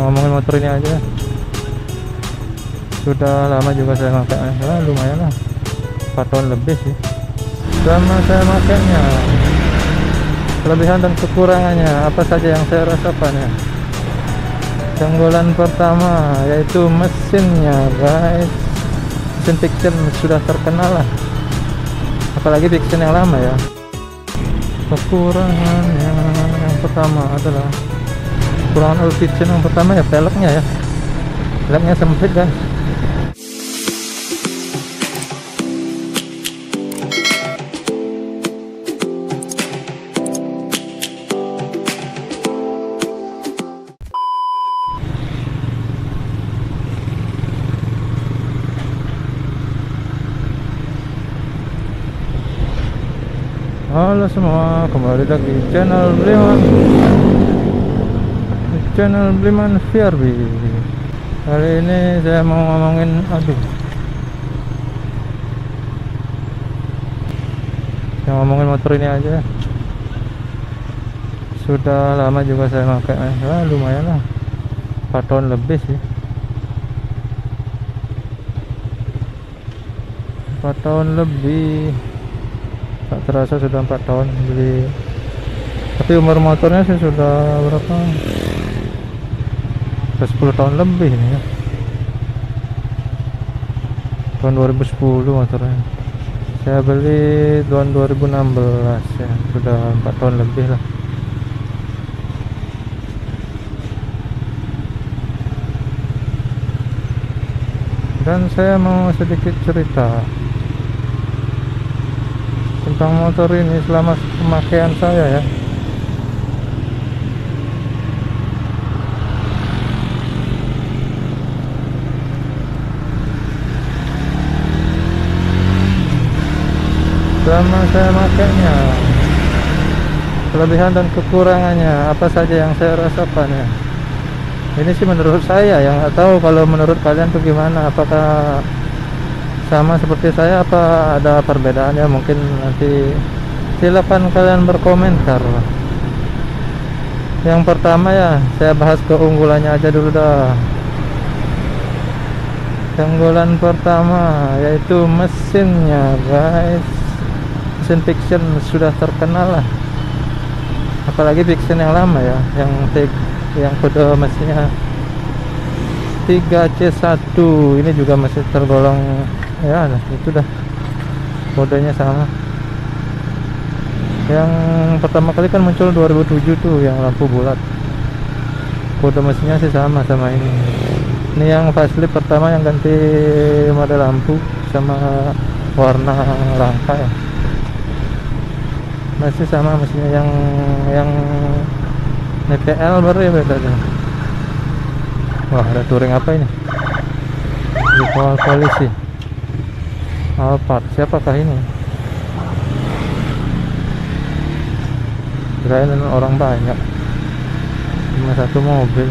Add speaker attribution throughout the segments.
Speaker 1: ngomongin motor ini aja. Sudah lama juga saya makainya, ya, lumayan lah 4 tahun lebih sih. Selama saya makainya, kelebihan dan kekurangannya apa saja yang saya rasakan ya. Keunggulan pertama yaitu mesinnya guys. Mesin Fiction sudah terkenal lah, apalagi Fiction yang lama ya. Kekurangannya yang pertama adalah kekurangan old Fiction yang pertama ya velgnya ya. Velgnya sempit guys. Halo semua, kembali lagi di channel Bliman VRB. Kali ini saya mau ngomongin motor ini aja. Sudah lama juga saya makainya, ya, lumayan lah 4 tahun lebih sih. 4 tahun lebih, tak terasa sudah 4 tahun beli. Tapi umur motornya sih sudah berapa, 10 tahun lebih ini ya. Tahun 2010 motornya. Saya beli tahun 2016 ya, sudah 4 tahun lebih lah. Dan saya mau sedikit cerita tentang motor ini selama pemakaian saya ya. Selama saya makainya, kelebihan dan kekurangannya apa saja yang saya rasakan ya. Ini sih menurut saya, yang nggak tahu kalau menurut kalian tuh gimana, apakah sama seperti saya apa ada perbedaannya. Mungkin nanti silakan kalian berkomentar. Yang pertama ya, saya bahas keunggulannya aja dulu dah. Keunggulan pertama yaitu mesinnya guys. Mesin Fiction sudah terkenal lah, apalagi Fiction yang lama ya, yang kode mesinnya 3C1 ini juga masih tergolong ya, itu dah kodenya sama. Yang pertama kali kan muncul 2007 tuh, yang lampu bulat, kode mesinnya sih sama ini. Ini yang facelift pertama yang ganti model lampu sama warna rangka ya, masih sama mesinnya. Yang NPL baru ya beda tuh. Wah, ada touring apa ini? Di kawal polisi Alphard, siapakah ini? Kirain orang banyak, cuma satu mobil.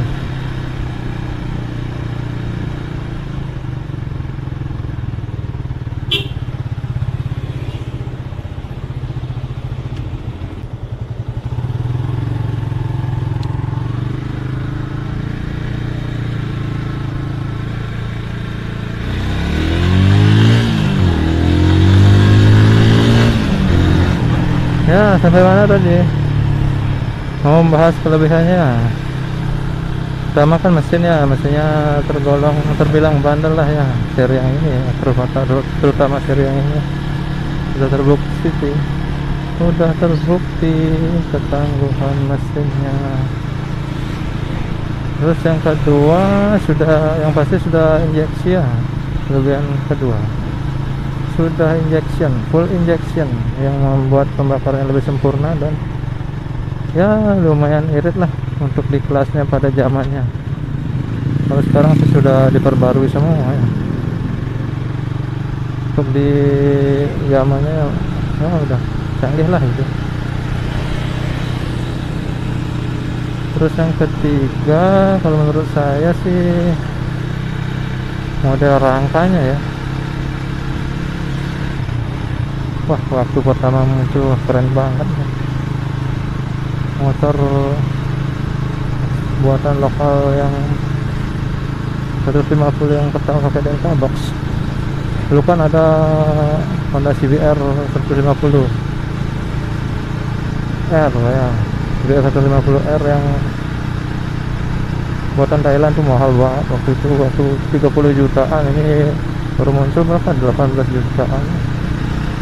Speaker 1: Ya, sampai mana tadi? Mau membahas kelebihannya. Pertama kan mesinnya terbilang bandel lah ya, seri yang ini ya, terutama seri yang ini sudah terbukti ketangguhan mesinnya. Terus yang kedua, yang pasti sudah injeksi ya. Kelebihan kedua, sudah full injection yang membuat pembakarannya lebih sempurna dan ya lumayan irit lah untuk di kelasnya pada zamannya. Kalau sekarang sih sudah diperbarui semua ya. Untuk di zamannya ya udah canggih lah itu. Terus yang ketiga, kalau menurut saya sih model rangkanya ya. Wah, waktu pertama muncul keren banget ya. Motor buatan lokal yang 150 yang pertama pakai Delta Box. Dulu kan ada Honda CBR 150 R ya, CBR 150R yang buatan Thailand tuh mahal banget waktu itu, waktu 30 jutaan. Ini baru muncul berapa, 18 jutaan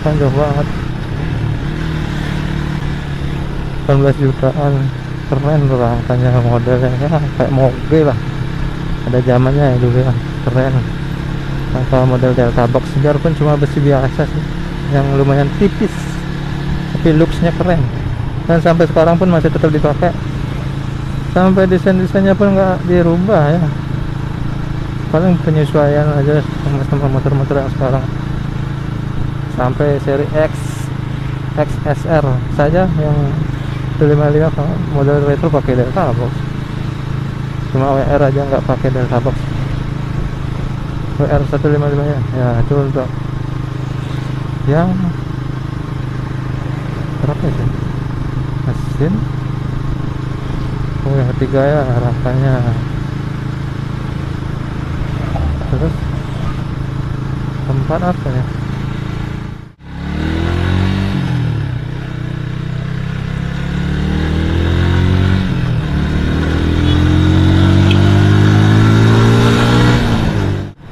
Speaker 1: kan, jauh banget. 18 jutaan, keren rangkanya, modelnya ya, kayak moge lah, ada zamannya ya dulu ya, keren. Rangka model Delta Box, biarpun cuma besi biasa sih, yang lumayan tipis, tapi looksnya keren, dan sampai sekarang pun masih tetap dipakai. Sampai desain-desainnya pun nggak dirubah ya, paling penyesuaian aja sama motor-motor yang sekarang. Sampai seri X, XSR saja yang 155 model retro pakai Delta Box, cuma WR aja nggak pakai Delta Box. WR 155 ya itu untuk yang berapa itu mesin. Oh yang ketiga ya rasanya. Terus tempat apa ya,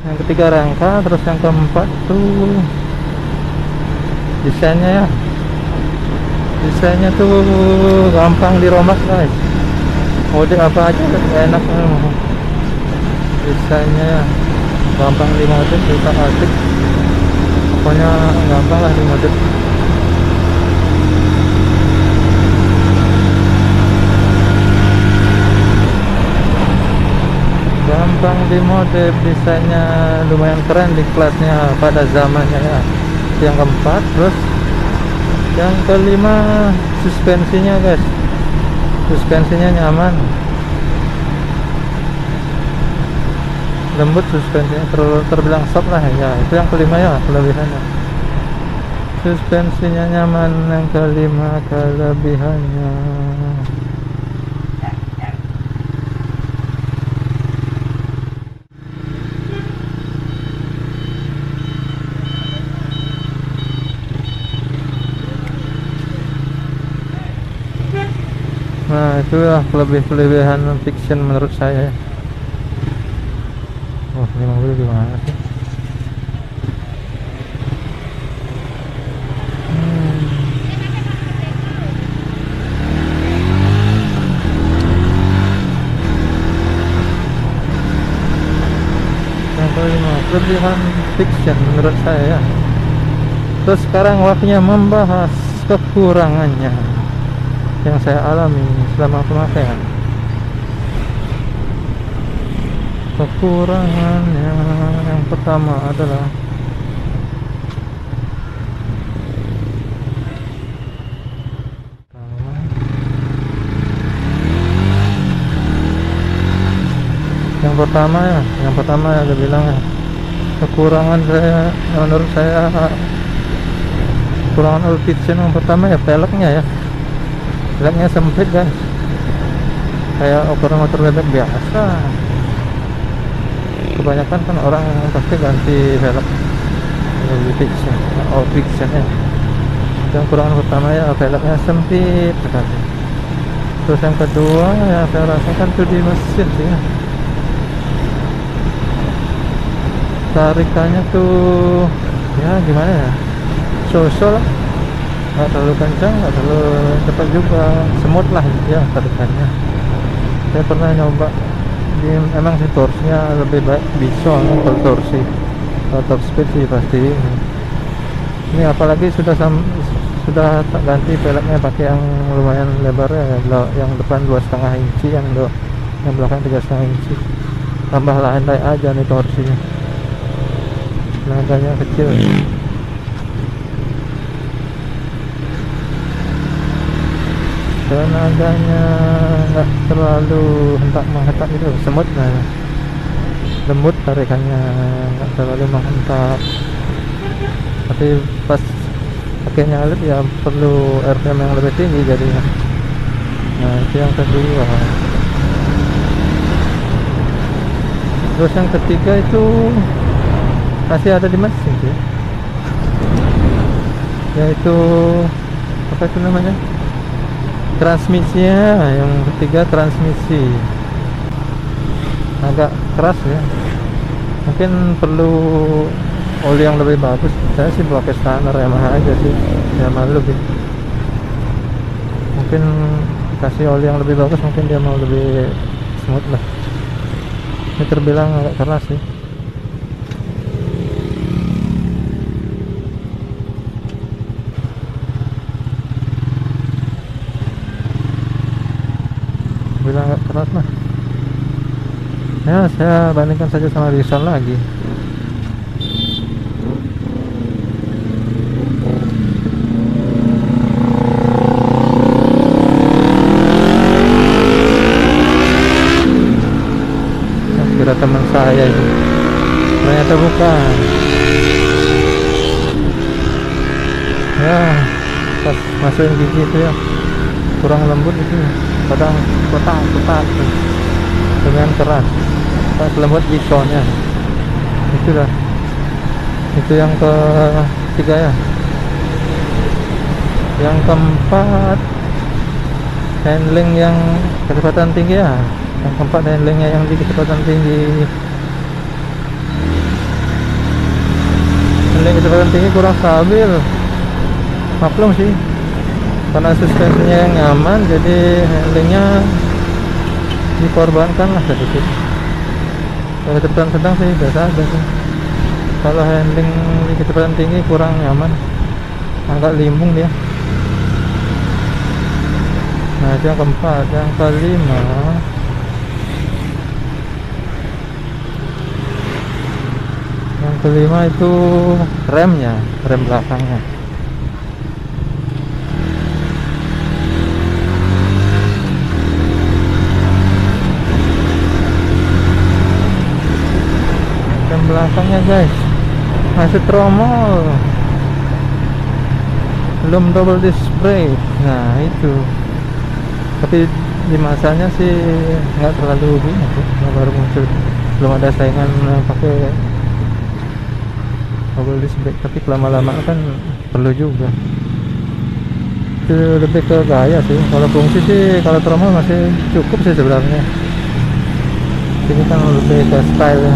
Speaker 1: yang ketiga rangka. Terus yang keempat tuh desainnya ya, desainnya tuh gampang dirombak guys, mode apa aja enak. Desainnya ya gampang dimodif, kita asik, pokoknya gampang lah dimodif. Gampang dimodif, desainnya lumayan keren di kelasnya pada zamannya ya. Yang keempat. Terus yang kelima suspensinya guys, suspensinya nyaman, lembut suspensinya, terbilang soft lah ya. Itu yang kelima ya kelebihannya, suspensinya nyaman. Yang kelima kelebihannya. Nah itulah kelebihan Vixion menurut saya. Oh ini mobil gimana sih? Yang kelima kelebihan Vixion menurut saya. Terus sekarang waktunya membahas kekurangannya yang saya alami selama pemakaian. Kekurangannya yang pertama adalah yang pertama ya dia bilang ya, kekurangan saya, menurut saya kekurangan Vixion yang pertama ya peleknya ya. Peleknya sempit guys, kayak ukuran motor bebek biasa. Kebanyakan kan orang pasti ganti velg di Vixion, Vixion ya. Yang kekurangan pertama ya velgnya sempit sekali. Terus yang kedua ya saya rasakan tuh di mesin sih ya, tarikannya tuh ya gimana ya, so-so lah, nggak terlalu kencang, nggak terlalu cepat juga, semut lah ya tarikannya. Saya pernah nyoba emang sih torsinya lebih baik Bison kalau torsi. Kalau top speed sih pasti ini apalagi sudah tak ganti peleknya pakai yang lumayan lebar ya, yang depan 2,5 inci, yang belakang 3,5 inci. Tambah landai aja nih torsinya, tenaganya kecil. Tenaganya nggak terlalu hentak menghentak gitu, semut lah, lembut tarikannya, nggak terlalu menghentak. Tapi pas pakai nyalip ya perlu RPM yang lebih tinggi jadinya. Nah itu yang kedua. Terus yang ketiga itu masih ada di mesin sih, yaitu apa itu namanya, transmisinya. Yang ketiga transmisi agak keras ya, mungkin perlu oli yang lebih bagus. Saya sih pakai standar Yamaha aja sih, Yamaha lebih, mungkin kasih oli yang lebih bagus mungkin dia mau lebih smooth lah. Ini terbilang agak keras sih. Bilang agak keras lah ya. Saya bandingkan saja sama Rizal lagi. Kira teman saya itu, ternyata bukan ya. Pas masukin gigi itu ya kurang lembut itu, kadang kotak dengan keras, pas lembut jigsaw-nya. Itulah, itu yang ketiga ya. Yang keempat, handling yang kecepatan tinggi ya. Yang keempat, handlingnya yang di kecepatan tinggi. Handling kecepatan tinggi kurang stabil, maklum sih, karena suspensinya yang nyaman, jadi handlingnya dikorbankan lah sedikit. Kalau kecepatan sedang sih biasa aja sih. Kalau handling di kecepatan tinggi kurang nyaman, agak limbung dia. Nah itu yang keempat. Yang kelima, itu remnya, rem belakangnya. Rem belakangnya guys masih tromol, belum double disc brake. Nah itu, tapi di masanya sih nggak terlalu gini sih, baru muncul, belum ada saingan pakai double disc brake. Tapi lama-lama kan perlu juga, itu lebih ke gaya sih. Kalau fungsi sih, kalau tromol masih cukup sih sebenarnya. Ini kan lebih ke style ya.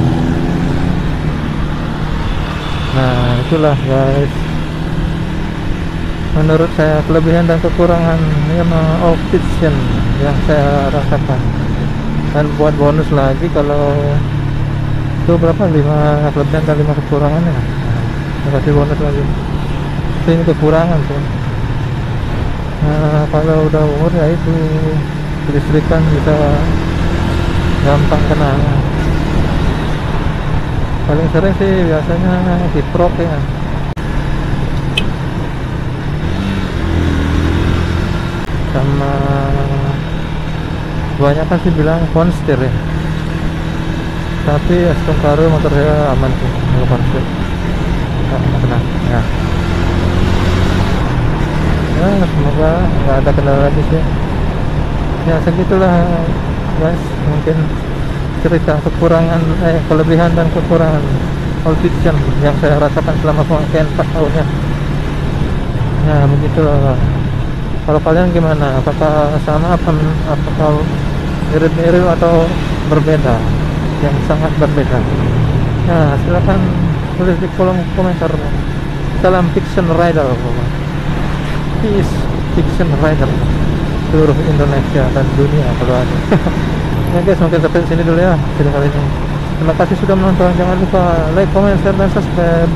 Speaker 1: Nah itulah guys, menurut saya kelebihan dan kekurangan Yamaha Option yang saya rasakan. Dan buat bonus lagi, kalau itu berapa, 5 kelebihan dan 5 kekurangannya, saya kasih bonus lagi. Ini kekurangan tuh. Nah kalau udah umur ya itu, kelistrikan bisa gampang kena. Paling sering sih biasanya kiprok ya, sama kebanyakan sih bilang konstir ya. Tapi Aston Karo motor saya aman sih kalau konstir, nggak kena ya. Ya semoga nggak ada kendala lagi sih ya. Segitulah guys, mungkin cerita kekurangan, kelebihan dan kekurangan All Fiction yang saya rasakan selama pemakaian 4 tahunnya. Ya begitulah. Kalau kalian gimana? Apakah sama, apakah mirip-mirip atau berbeda? Yang sangat berbeda. Nah silakan tulis di kolom komentar. Salam Fiction Rider, peace Fiction Rider seluruh Indonesia dan dunia kalau ada. Ya guys, mungkin sampai sini dulu ya video kali ini. Terima kasih sudah menonton. Jangan lupa like, comment, share, dan subscribe.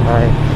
Speaker 1: Bye.